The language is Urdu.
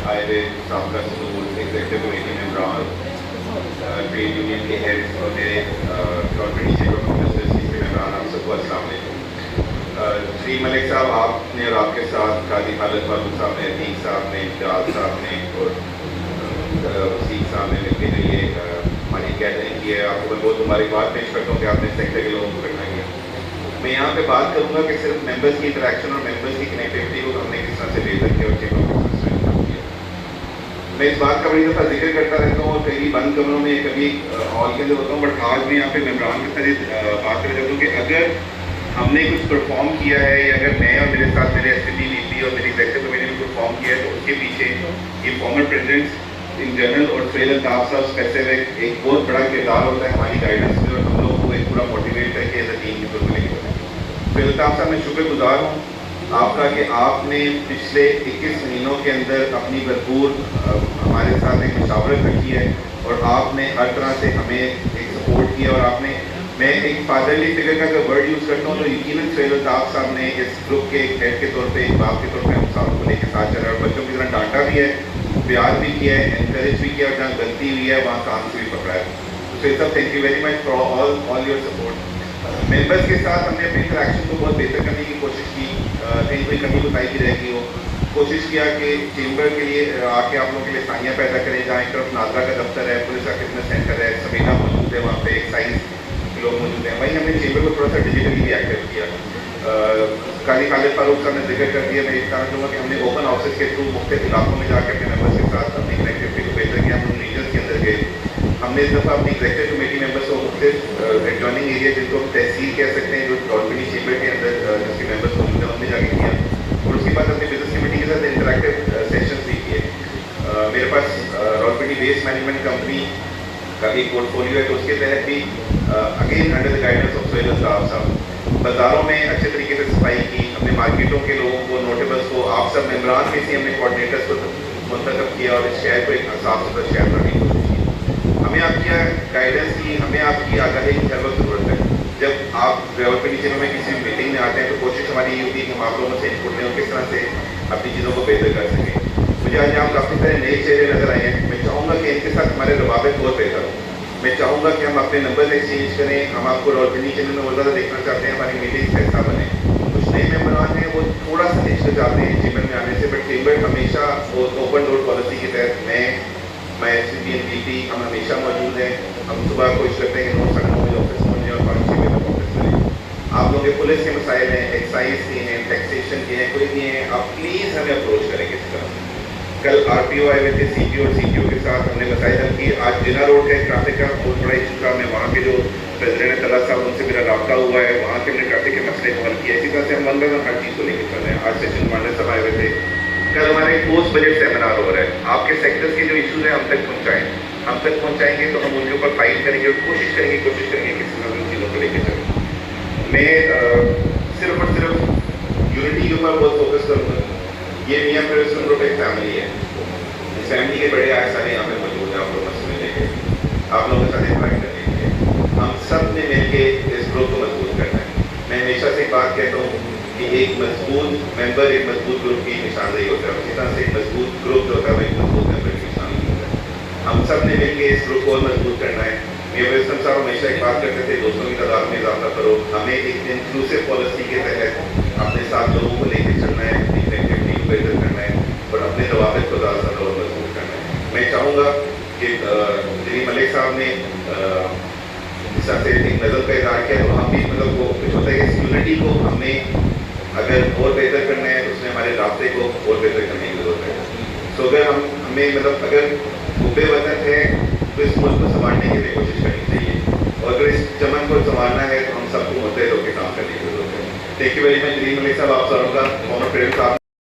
آئے ہوئے سابقہ سکول ایگزیکٹو کمیٹی ممبران، ٹریڈ یونین کے ہیڈ اور میرے گورنمنٹ چیمبر آف کامرس کے ممبران، آپ سب کو السلام علیکم۔ شری ملک صاحب، آپ نے اور آپ کے ساتھ قاضی خالد فاروق صاحب نے، عتیق صاحب نے، امتیاز صاحب نے اور وسیق صاحب نے مل کے جو یہ ہماری گیدرنگ کی ہے، آپ کو میں بہت مبارکباد پیش کرتا ہوں کہ آپ نے سیکٹر کے لوگوں کو اکٹھا کیا۔ میں یہاں پہ بات کروں گا کہ صرف ممبرس کی انٹریکشن اور ممبرس کی کنیکٹیوٹی کو ہم نے کس طرح سے بہتر کیا اور چیزوں کو کس طرح سے کام کیا۔ میں اس بات کا بڑی دفعہ ذکر کرتا رہتا ہوں اور کئی بند کمروں میں کبھی ہال کے اندر ہوتا ہوں، بٹ آج میں یہاں پہ ممبران کے ساتھ بات کرنا چاہتا ہوں کہ اگر ہم نے کچھ پرفارم کیا ہے یا اگر میں اور میرے ساتھ میرے ایس پی پی وی پی اور میری ایگزیکٹو کمیٹی نے پرفارم کیا ہے تو اس کے پیچھے یہ فارمر پریزیڈنٹس ان جنرل اور سہیل الطاف صاحب اسپیسیفک ایک بہت بڑا کردار ہوتا ہے ہماری گائیڈنس میں، اور ہم لوگوں کو ایک پورا موٹیویٹ کر کے ایز اے ٹیم کے طور پر لے کے سہیل الطاف صاحب میں شکر گزار ہوں آپ کا کہ آپ نے پچھلے 21 مہینوں کے اندر اپنی بھرپور ہمارے ساتھ ایک مشاورت رکھی ہے اور آپ نے ہر طرح سے ہمیں ایک سپورٹ کیا، اور آپ نے، میں ایک فادرلی فگر کا اگر ورڈ یوز کرتا ہوں تو یقیناً سہیل الطاف صاحب نے اس گروپ کے ایک ہیڈ کے طور پہ، ایک باپ کے طور پہ ہم سب کو لے کے ساتھ چلا اور بچوں کی طرح ڈانٹا بھی ہے، پیار بھی کیا ہے، انکریج بھی کیا، اور جہاں غلطی ہوئی ہے وہاں کام سے بھی پکڑا ہے۔ تو سہیل صاحب thank you very much for all your support. Members کے ساتھ ہم نے اپنی انٹریکشن کو بہت بہتر کرنے کی کوشش کی، کہیں کوئی کمی کوتاہی بھی رہ گئی ہو، کوشش کیا کہ چیمبر کے لیے آ کے آپ لوگوں کے لیے آسانیاں پیدا کریں، جہاں ایک طرف ناظرہ کا دفتر ہے، پولیس کا فٹنس سینٹر ہے، سمینا موجود ہے، وہاں پہ ایکسائز کے لوگ موجود ہیں، وہیں ہم نے چیمبر کو تھوڑا سا ڈیجیٹلی بھی ایکٹیو کیا۔ قاضی خالد فاروق صاحب نے ذکر کر دیا، میں اس طرح کہوں گا کہ ہم نے اوپن آفسز کے تھرو مختلف علاقوں میں جا کے اپنے ممبرس کے ساتھ اپنی کنیکٹیوٹی کو بہتر کیا، ہم ریجنس کے اندر گئے، ہم نے اس دفعہ اپنی ایگزیکٹو کمیٹی ممبرس کو مختلف ایڈجوائننگ ایریا جن کو ہم تحصیل کہہ سکتے ہیں، جو راولپنڈی چیمبر کے اندر جس کے ممبرس موجود ہیں، ان میں جا کے کیا، اور اس کے بعد اپنی بزنس کمیٹی کے ساتھ انٹریکٹیو سیشنز بھی کیے۔ میرے پاس راولپنڈی ویسٹ مینجمنٹ کمپنی کا ایک پورٹ فولیو ہے، تو اس کے تحت بھی again under the guidance of Sohail Altaf صاحب بازاروں میں اچھے طریقے سے صفائی کی، ہم نے مارکیٹوں کے لوگوں کو، نوٹیبلس کو، آپ سب ممبران میں سے ہم نے کوآرڈینیٹرس کو منتخب کیا اور اس شہر کو ایک صاف ستھرا شہر بنانے کی کوشش کی۔ ہمیں آپ کی گائیڈنس کی، ہمیں آپ کی آگاہی کی ہر وقت ضرورت ہے۔ جب آپ راولپنڈی ضلع میں کسی میٹنگ میں آتے ہیں تو کوشش ہماری یہ ہوتی ہے کہ ہم آپ لوگوں سے انپٹ لیں اور کس طرح سے اپنی چیزوں کو بہتر کر سکیں۔ مجھے آج یہاں کافی سارے نئے چہرے نظر آئے ہیں، میں چاہوں گا کہ ان کے ساتھ ہمارے روابط بہت بہتر ہوں۔ میں چاہوں گا کہ ہم اپنے نمبرز ایکسچینج کریں، ہم آپ کو راولپنڈی چینل میں اور زیادہ دیکھنا چاہتے ہیں، ہماری میٹنگس کا حصہ بنیں۔ کچھ نئے ممبران ہیں وہ تھوڑا سا ہچکچاتے ہیں چیمبر میں آنے سے، بٹ چیمبر ہمیشہ اوپن ڈور پالیسی کے تحت میں ایس پی پی این پی پی ہم ہمیشہ موجود ہیں۔ ہم صبح کوشش کرتے ہیں کہ 9 ساڑھے 9 بجے آفس پہنچ جائیں اور 5-6 بجے تک آفس میں رہیں۔ آپ لوگوں کے پولیس کے مسائل ہیں، ایکسائز کے ہیں، ٹیکسیشن کے ہیں، کوئی بھی ہیں، آپ پلیز ہمیں اپروچ کریں کسی طرح سے۔ کل آر پی او آئے ہوئے تھے، سی پی او اور سی پی او کے ساتھ ہم نے مسائل حل کیے۔ آج جنا روڈ کا ٹرافک کا بہت بڑا ایشو تھا، میں وہاں کے جو پریزیڈنٹ ہے طلعت صاحب، ان سے میرا رابطہ ہوا ہے، وہاں کے ہم نے ٹرافک کے مسئلے کو حل کیا۔ اسی طرح سے ہم ون بائی ون ہر چیز کو لے کے چل رہے ہیں۔ آج سیشن کمانڈر صاحب آئے ہوئے تھے، کل ہمارے پوسٹ بجٹ سیمینار ہو رہا ہے، آپ کے سیکٹرز کے جو ایشوز ہیں ہم تک پہنچائیں، ہم تک پہنچائیں گے تو ہم ان کے اوپر فائٹ کریں گے اور کوشش کریں گے کس طرح ان چیزوں کو لے کے چلیں۔ میں صرف اور صرف یونٹی کے اوپر بہت فوکس کروں گا۔ یہ میاں پرویسن گروپ ایک فیملی ہے، اس فیملی کے بڑے آئے سارے یہاں پہ موجود ہیں، آپ لوگ مسئلے لے کے آپ لوگوں کے ساتھ انوائٹ کرنے کے لیے ہم سب نے مل کے اس گروپ کو مضبوط کرنا ہے۔ میں ہمیشہ سے ایک بات کہتا ہوں کہ ایک مضبوط ممبر ایک مضبوط گروپ کی نشاندہی ہوتا ہے، اسی طرح سے ایک مضبوط گروپ جو ہوتا ہے وہ ایک مضبوط ممبر کی نشاندہی ہوتا ہے۔ ہم سب نے مل کے اس گروپ کو مضبوط کرنا ہے۔ میاں ویسٹم صاحب ہمیشہ ایک بات کرتے تھے، دوستوں کی تعداد میں اضافہ کرو، ہمیں ایک انکلوسیو پالیسی کے تحت اپنے ساتھ لوگوں کو لے کے چلنا ہے، اپنی کنیکٹیوٹی کو بہتر کرنا ہے اور اپنے روابط کو زیادہ سے زیادہ اور مضبوط کرنا ہے۔ میں چاہوں گا کہ شری ملک صاحب نے اس طرح سے ایک نظر کا اظہار کیا، تو ہم بھی مطلب وہ کچھ ہوتا ہے کہ اس یونٹی کو ہم نے اگر اور بہتر کرنا ہے تو اس میں ہمارے رابطے کو اور بہتر کرنے کی ضرورت ہے۔ سو اگر ہمیں مطلب اگر حب وطن ہے تو اس ملک کو سنبھالنے کے لیے کوشش کرنی چاہیے، اور اگر اس چمن کو سنبھالنا ہے تو ہم سب کو متحد ہو کے کام کرنے کی ضرورت ہے۔ تھینک یو ویری مچ شری ملک صاحب، آپ سروں کا فارمر پریزیڈنٹ صاحب